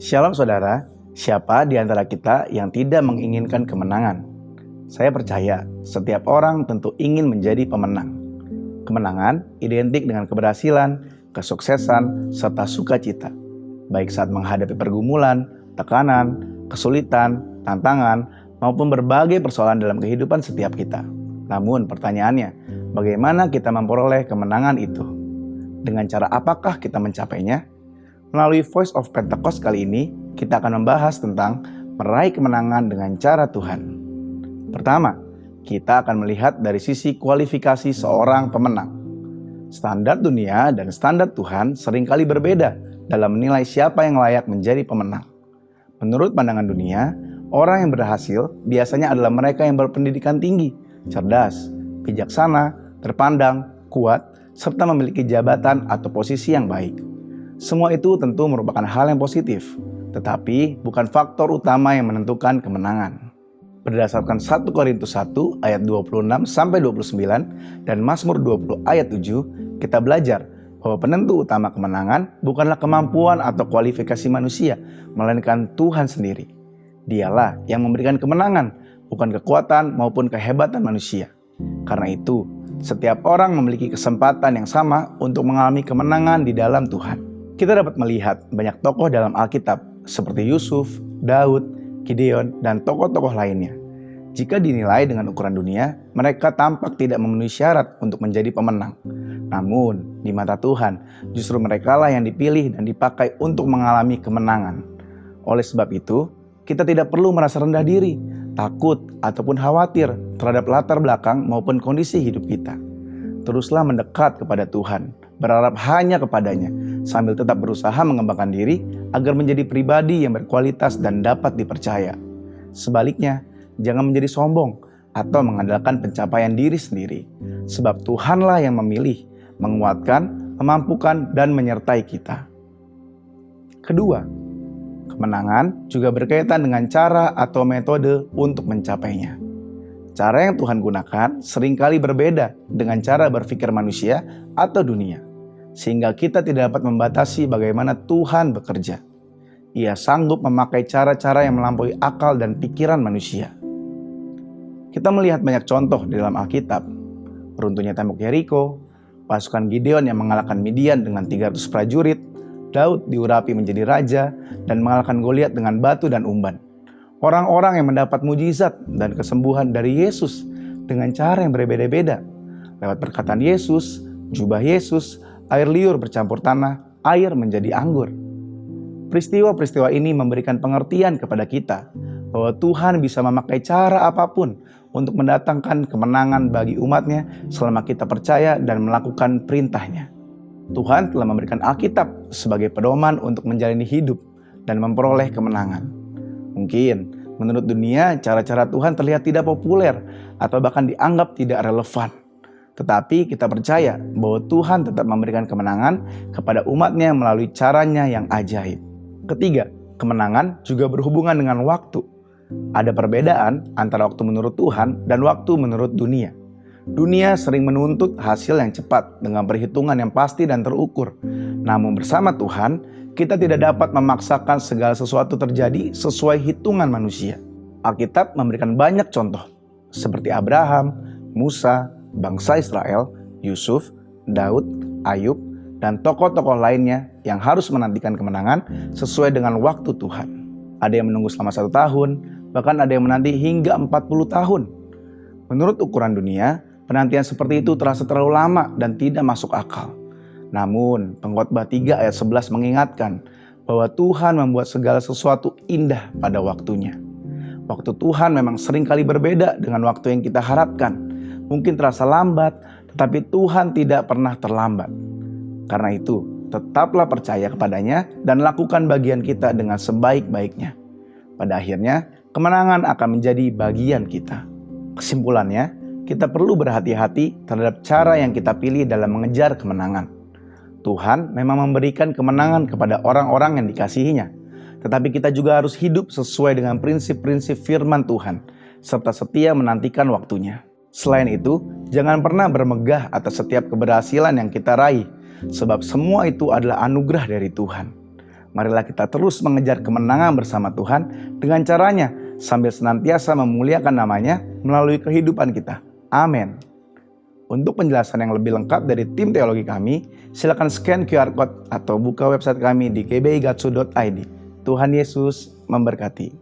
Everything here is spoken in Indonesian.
Shalom saudara, siapa di antara kita yang tidak menginginkan kemenangan? Saya percaya setiap orang tentu ingin menjadi pemenang. Kemenangan identik dengan keberhasilan, kesuksesan, serta sukacita. Baik saat menghadapi pergumulan, tekanan, kesulitan, tantangan, maupun berbagai persoalan dalam kehidupan setiap kita. Namun pertanyaannya, bagaimana kita memperoleh kemenangan itu? Dengan cara apakah kita mencapainya? Melalui Voice of Pentecost kali ini, kita akan membahas tentang meraih kemenangan dengan cara Tuhan. Pertama, kita akan melihat dari sisi kualifikasi seorang pemenang. Standar dunia dan standar Tuhan seringkali berbeda dalam menilai siapa yang layak menjadi pemenang. Menurut pandangan dunia, orang yang berhasil biasanya adalah mereka yang berpendidikan tinggi, cerdas, bijaksana, terpandang, kuat, serta memiliki jabatan atau posisi yang baik. Semua itu tentu merupakan hal yang positif, tetapi bukan faktor utama yang menentukan kemenangan. Berdasarkan 1 Korintus 1 ayat 26-29 dan Mazmur 20 ayat 7, kita belajar bahwa penentu utama kemenangan bukanlah kemampuan atau kualifikasi manusia, melainkan Tuhan sendiri. Dialah yang memberikan kemenangan, bukan kekuatan maupun kehebatan manusia. Karena itu, setiap orang memiliki kesempatan yang sama untuk mengalami kemenangan di dalam Tuhan. Kita dapat melihat banyak tokoh dalam Alkitab seperti Yusuf, Daud, Gideon, dan tokoh-tokoh lainnya. Jika dinilai dengan ukuran dunia, mereka tampak tidak memenuhi syarat untuk menjadi pemenang. Namun, di mata Tuhan, justru merekalah yang dipilih dan dipakai untuk mengalami kemenangan. Oleh sebab itu, kita tidak perlu merasa rendah diri, takut, ataupun khawatir terhadap latar belakang maupun kondisi hidup kita. Teruslah mendekat kepada Tuhan, berharap hanya kepadanya, sambil tetap berusaha mengembangkan diri agar menjadi pribadi yang berkualitas dan dapat dipercaya. Sebaliknya, jangan menjadi sombong atau mengandalkan pencapaian diri sendiri, sebab Tuhanlah yang memilih, menguatkan, memampukan, dan menyertai kita. Kedua, kemenangan juga berkaitan dengan cara atau metode untuk mencapainya. Cara yang Tuhan gunakan seringkali berbeda dengan cara berpikir manusia atau dunia, sehingga kita tidak dapat membatasi bagaimana Tuhan bekerja. Ia sanggup memakai cara-cara yang melampaui akal dan pikiran manusia. Kita melihat banyak contoh di dalam Alkitab. Runtuhnya tembok Yeriko, pasukan Gideon yang mengalahkan Midian dengan 300 prajurit, Daud diurapi menjadi raja, dan mengalahkan Goliat dengan batu dan umban. Orang-orang yang mendapat mujizat dan kesembuhan dari Yesus dengan cara yang berbeda-beda. Lewat perkataan Yesus, jubah Yesus, air liur bercampur tanah, air menjadi anggur. Peristiwa-peristiwa ini memberikan pengertian kepada kita bahwa Tuhan bisa memakai cara apapun untuk mendatangkan kemenangan bagi umatnya selama kita percaya dan melakukan perintahnya. Tuhan telah memberikan Alkitab sebagai pedoman untuk menjalani hidup dan memperoleh kemenangan. Mungkin menurut dunia cara-cara Tuhan terlihat tidak populer atau bahkan dianggap tidak relevan. Tetapi kita percaya bahwa Tuhan tetap memberikan kemenangan kepada umatnya melalui caranya yang ajaib. Ketiga, kemenangan juga berhubungan dengan waktu. Ada perbedaan antara waktu menurut Tuhan dan waktu menurut dunia. Dunia sering menuntut hasil yang cepat dengan perhitungan yang pasti dan terukur. Namun bersama Tuhan, kita tidak dapat memaksakan segala sesuatu terjadi sesuai hitungan manusia. Alkitab memberikan banyak contoh, seperti Abraham, Musa, bangsa Israel, Yusuf, Daud, Ayub, dan tokoh-tokoh lainnya yang harus menantikan kemenangan sesuai dengan waktu Tuhan. Ada yang menunggu selama 1 tahun, bahkan ada yang menanti hingga 40 tahun. Menurut ukuran dunia, penantian seperti itu terasa terlalu lama dan tidak masuk akal. Namun, Pengkhotbah 3 ayat 11 mengingatkan bahwa Tuhan membuat segala sesuatu indah pada waktunya. Waktu Tuhan memang seringkali berbeda dengan waktu yang kita harapkan. Mungkin terasa lambat, tetapi Tuhan tidak pernah terlambat. Karena itu, tetaplah percaya kepadanya dan lakukan bagian kita dengan sebaik-baiknya. Pada akhirnya, kemenangan akan menjadi bagian kita. Kesimpulannya, kita perlu berhati-hati terhadap cara yang kita pilih dalam mengejar kemenangan. Tuhan memang memberikan kemenangan kepada orang-orang yang dikasihinya. Tetapi kita juga harus hidup sesuai dengan prinsip-prinsip firman Tuhan, serta setia menantikan waktunya. Selain itu, jangan pernah bermegah atas setiap keberhasilan yang kita raih, sebab semua itu adalah anugerah dari Tuhan. Marilah kita terus mengejar kemenangan bersama Tuhan dengan caranya sambil senantiasa memuliakan nama-Nya melalui kehidupan kita. Amin. Untuk penjelasan yang lebih lengkap dari tim teologi kami, silakan scan QR Code atau buka website kami di gbigatsu.id. Tuhan Yesus memberkati.